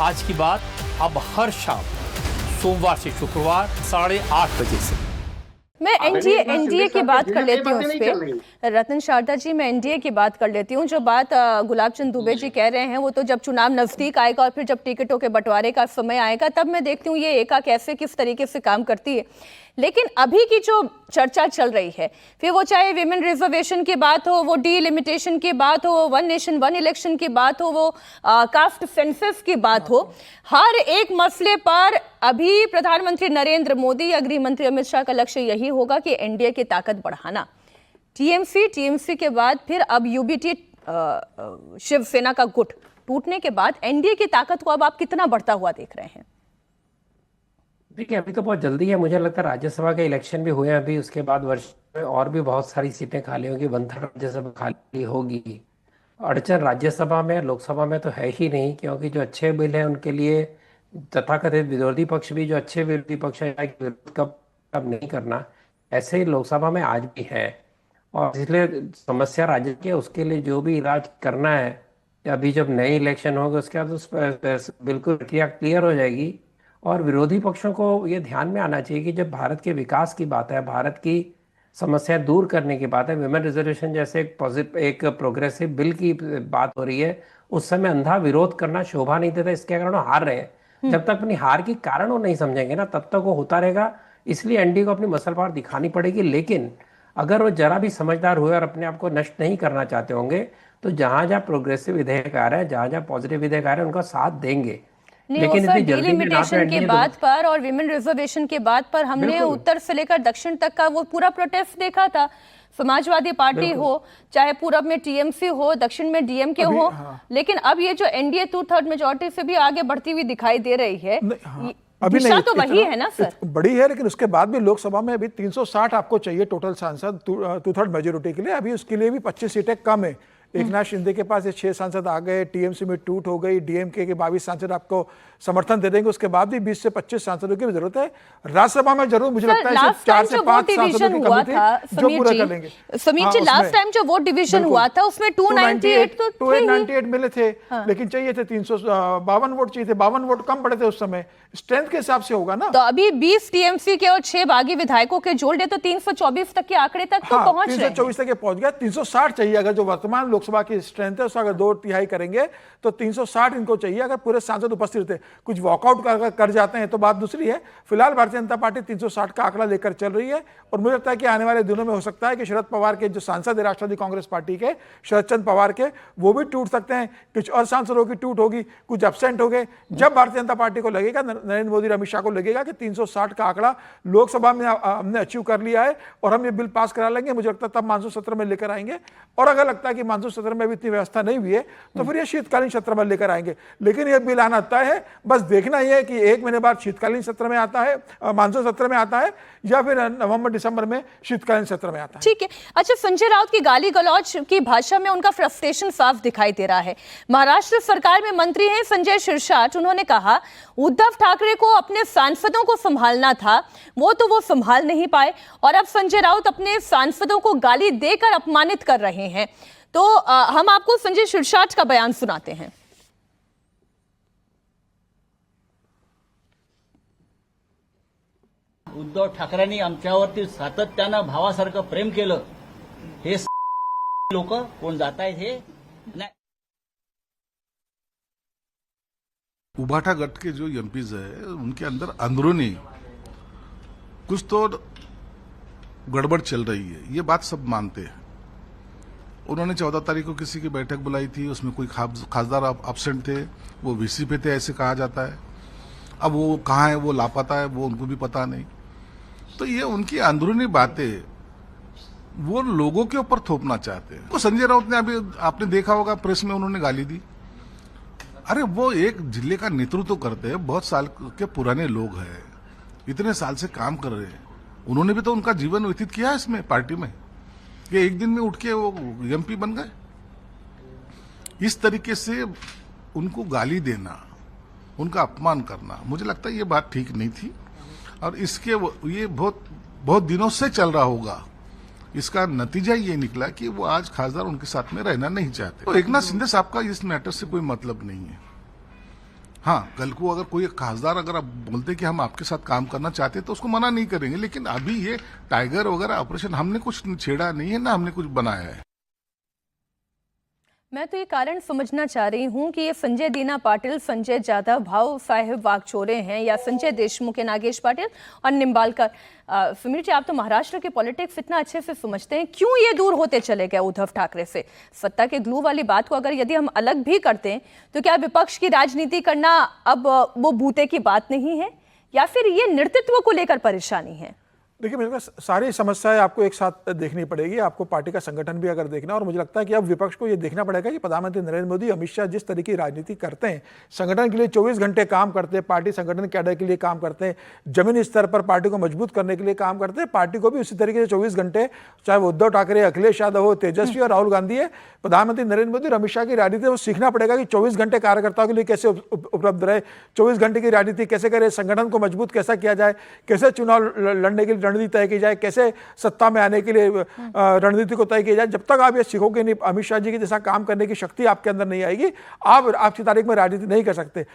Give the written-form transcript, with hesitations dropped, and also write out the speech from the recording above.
आज की बात अब हर शाम सोमवार से शुक्रवार 8:30 बजे से। मैं एनडीए की बात कर लेती हूँ इस पे। रतन शारदा जी, मैं एनडीए की बात कर लेती हूँ। जो बात गुलाब चंद दुबे जी कह रहे हैं वो तो जब चुनाव नजदीक आएगा और फिर जब टिकटों के बंटवारे का समय आएगा तब मैं देखती हूँ ये एका कैसे किस तरीके से काम करती है। लेकिन अभी की जो चर्चा चल रही है, फिर वो चाहे विमेन रिजर्वेशन की बात हो, वो डीलिमिटेशन की बात हो, वन नेशन वन इलेक्शन की बात हो, वो कास्ट सेंसस की बात हो, हर एक मसले पर अभी प्रधानमंत्री नरेंद्र मोदी या गृह मंत्री अमित शाह का लक्ष्य यही होगा कि एनडीए की ताकत बढ़ाना। टीएमसी के बाद फिर अब यूबीटी शिवसेना का गुट टूटने के बाद एनडीए की ताकत को अब आप कितना बढ़ता हुआ देख रहे हैं? देखिए, अभी तो बहुत जल्दी है। मुझे लगता है राज्यसभा के इलेक्शन भी हुए हैं अभी, उसके बाद वर्ष में और भी बहुत सारी सीटें खाली होंगी, 1/3 राज्यसभा खाली होगी। अड़चन राज्यसभा में, लोकसभा में तो है ही नहीं, क्योंकि जो अच्छे बिल हैं उनके लिए तथाकथित विरोधी पक्ष भी, जो अच्छे विरोधी पक्ष है, विरोध कब नहीं करना, ऐसे ही लोकसभा में आज भी है। और इसलिए समस्या राज्य की है, उसके लिए जो भी इलाज करना है, अभी जब नए इलेक्शन होगा उसके बाद उस पर बिल्कुल प्रक्रिया क्लियर हो जाएगी। और विरोधी पक्षों को ये ध्यान में आना चाहिए कि जब भारत के विकास की बात है, भारत की समस्या दूर करने की बात है, विमेन रिजर्वेशन जैसे एक प्रोग्रेसिव बिल की बात हो रही है, उस समय अंधा विरोध करना शोभा नहीं देता। इसके कारण वो हार रहे हैं। जब तक अपनी हार की कारण वो नहीं समझेंगे ना, तब तक वो होता रहेगा। इसलिए एनडीए को अपनी मसल पावर दिखानी पड़ेगी। लेकिन अगर वो जरा भी समझदार हुए और अपने आप को नष्ट नहीं करना चाहते होंगे तो जहां जहां प्रोग्रेसिव विधेयक आ रहे हैं, जहां जहां पॉजिटिव विधेयक आ रहे हैं, उनका साथ देंगे। लेकिन इतनी जल्दी डिलिमिटेशन की बात पर और विमेन रिजर्वेशन की बात पर हमने उत्तर से लेकर दक्षिण तक का वो पूरा प्रोटेस्ट देखा था। समाजवादी पार्टी हो, चाहे पूरब में टीएमसी हो, दक्षिण में डीएमके हो, लेकिन अब ये जो एनडीए 2/3 मेजोरिटी से भी आगे बढ़ती हुई दिखाई दे रही है। अभी दिशा तो वही है ना सर, बड़ी है। लेकिन उसके बाद भी लोकसभा में अभी 360 आपको चाहिए टोटल सांसद 2/3 मेजोरिटी के लिए। अभी उसके लिए भी 25 सीटें कम है। एकनाथ शिंदे के पास ये 6 सांसद आ गए, टीएमसी में टूट हो गई, डीएमके के 22 सांसद आपको समर्थन दे देंगे। उसके बाद भी 20 से 25 सांसदों की जरूरत है। राज्यसभा में जरूर मुझे लगता है 4 से 5 सांसदों की कमी थी जो पूरा कर लेंगे। समीर जी, लास्ट टाइम जो वोट डिवीजन हुआ था उसमें 298 मिले थे, लेकिन चाहिए थे 352 वोट चाहिए थे। 52 वोट कम पड़े थे उस समय। स्ट्रेंथ के हिसाब से होगा ना। तो अभी 20 टीएमसी के और 6 बागी विधायकों के जोड़ दे तो 324 तक के आंकड़े तक तो पहुंच रहे हैं। 324 तक पहुंच गया। 360 चाहिए। अगर जो वर्तमान लोकसभा की स्ट्रेंथ है उसका अगर 2/3 करेंगे तो 360 इनको चाहिए। अगर पूरे सांसद उपस्थित रहते, कुछ वॉकआउट कर जाते हैं तो बात दूसरी है। फिलहाल भारतीय जनता पार्टी 360 का आंकड़ा लेकर चल रही है। और मुझे लगता है कि आने वाले दिनों में हो सकता है कि शरद पवार के जो सांसद है राष्ट्रवादी कांग्रेस पार्टी के, शरद चंद्र पवार के, वो भी टूट सकते हैं। कुछ और सांसदों की टूट होगी, कुछ एब्सेंट हो गए। जब भारतीय जनता पार्टी को लगेगा, नरेंद्र मोदी अमित शाह को लगेगा कि 360 का आंकड़ा लोकसभा में हमने अचीव कर लिया है और हम ये बिल पास करा लेंगे, मुझे लगता है तब मानसून सत्र में लेकर आएंगे। और अगर लगता है कि मानसून सत्र में भी इतनी व्यवस्था नहीं हुई है तो फिर ये शीतकालीन सत्र में लेकर आएंगे। लेकिन ये बिल आना तय है। बस देखना ही है कि 1 महीने बाद शीतकालीन सत्र में आता है, मानसून सत्र में आता है, या फिर नवंबर दिसंबर में शीतकालीन सत्र में आता है। ठीक है। अच्छा, संजय राउत की गाली गलौज की भाषा में उनका फ्रस्ट्रेशन साफ दिखाई दे रहा है। महाराष्ट्र सरकार में मंत्री हैं संजय शिरसाट। उन्होंने कहा उद्धव ठाकरे को अपने सांसदों को संभालना था, वो संभाल नहीं पाए और अब संजय राउत अपने सांसदों को गाली देकर अपमानित कर रहे हैं। तो हम आपको संजय शिरसाट का बयान सुनाते हैं। उद्धव ठाकरेंनी आमच्यावरती सातत्यानं भावासारखं प्रेम केलं, हे लोक कोण जात आहेत हे नाही। उभाटा गट के जो एमपीज है उनके अंदर अंदरूनी कुछ तो गड़बड़ चल रही है, ये बात सब मानते हैं। उन्होंने 14 तारीख को किसी की बैठक बुलाई थी, उसमें कोई खासदार एब्सेंट थे, वो वीसी पे थे ऐसे कहा जाता है। अब वो कहाँ है, वो लापता है, वो उनको भी पता नहीं। तो ये उनकी अंदरूनी बातें वो लोगों के ऊपर थोपना चाहते हैं। तो संजय राउत ने अभी आपने देखा होगा प्रेस में उन्होंने गाली दी। अरे वो एक जिले का नेतृत्व करते हैं, बहुत साल के पुराने लोग हैं, इतने साल से काम कर रहे हैं। उन्होंने भी तो उनका जीवन व्यतीत किया है इसमें पार्टी में, कि एक दिन में उठ के वो एमपी बन गए। इस तरीके से उनको गाली देना, उनका अपमान करना, मुझे लगता है ये बात ठीक नहीं थी। और इसके ये बहुत दिनों से चल रहा होगा। इसका नतीजा ये निकला कि वो आज खासदार उनके साथ में रहना नहीं चाहते। तो एकनाथ शिंदे साहब का इस मैटर से कोई मतलब नहीं है। हाँ, कल को अगर कोई खासदार अगर आप बोलते कि हम आपके साथ काम करना चाहते हैं तो उसको मना नहीं करेंगे, लेकिन अभी ये टाइगर वगैरह ऑपरेशन हमने कुछ छेड़ा नहीं है, ना हमने कुछ बनाया है। मैं तो ये कारण समझना चाह रही हूँ कि ये संजय दीना पाटिल, संजय जाधव, भाऊ साहेब वागचौरे हैं या संजय देशमुख है, नागेश पाटिल और निम्बालकर। समीर जी, आप तो महाराष्ट्र के पॉलिटिक्स इतना अच्छे से समझते हैं, क्यों ये दूर होते चले गए उद्धव ठाकरे से? सत्ता के ग्लू वाली बात को अगर यदि हम अलग भी करते हैं तो क्या विपक्ष की राजनीति करना अब वो बूते की बात नहीं है, या फिर ये नेतृत्व को लेकर परेशानी है? देखिए, मेरे पास सारी समस्याएं आपको एक साथ देखनी पड़ेगी, आपको पार्टी का संगठन भी अगर देखना, और मुझे लगता है कि अब विपक्ष को ये देखना पड़ेगा कि प्रधानमंत्री नरेंद्र मोदी, अमित शाह जिस तरीके की राजनीति करते हैं, संगठन के लिए 24 घंटे काम करते हैं, पार्टी संगठन कैडर के लिए काम करते हैं, जमीनी स्तर पर पार्टी को मजबूत करने के लिए काम करते हैं, पार्टी को भी उसी तरीके से 24 घंटे, चाहे वो उद्धव ठाकरे, अखिलेश यादव हो, तेजस्वी और राहुल गांधी है, प्रधानमंत्री नरेंद्र मोदी और अमित शाह की राजनीति वो सीखना पड़ेगा कि 24 घंटे कार्यकर्ताओं के लिए कैसे उपलब्ध रहे, 24 घंटे की राजनीति कैसे करे, संगठन को मजबूत कैसा किया जाए, कैसे चुनाव लड़ने की रणनीति तय की जाए, कैसे सत्ता में आने के लिए रणनीति को तय किया जाए। जब तक आप ये सीखोगे नहीं, अमित शाह जी के जैसा काम करने की शक्ति आपके अंदर नहीं आएगी, आप आज की तारीख में राजनीति नहीं कर सकते।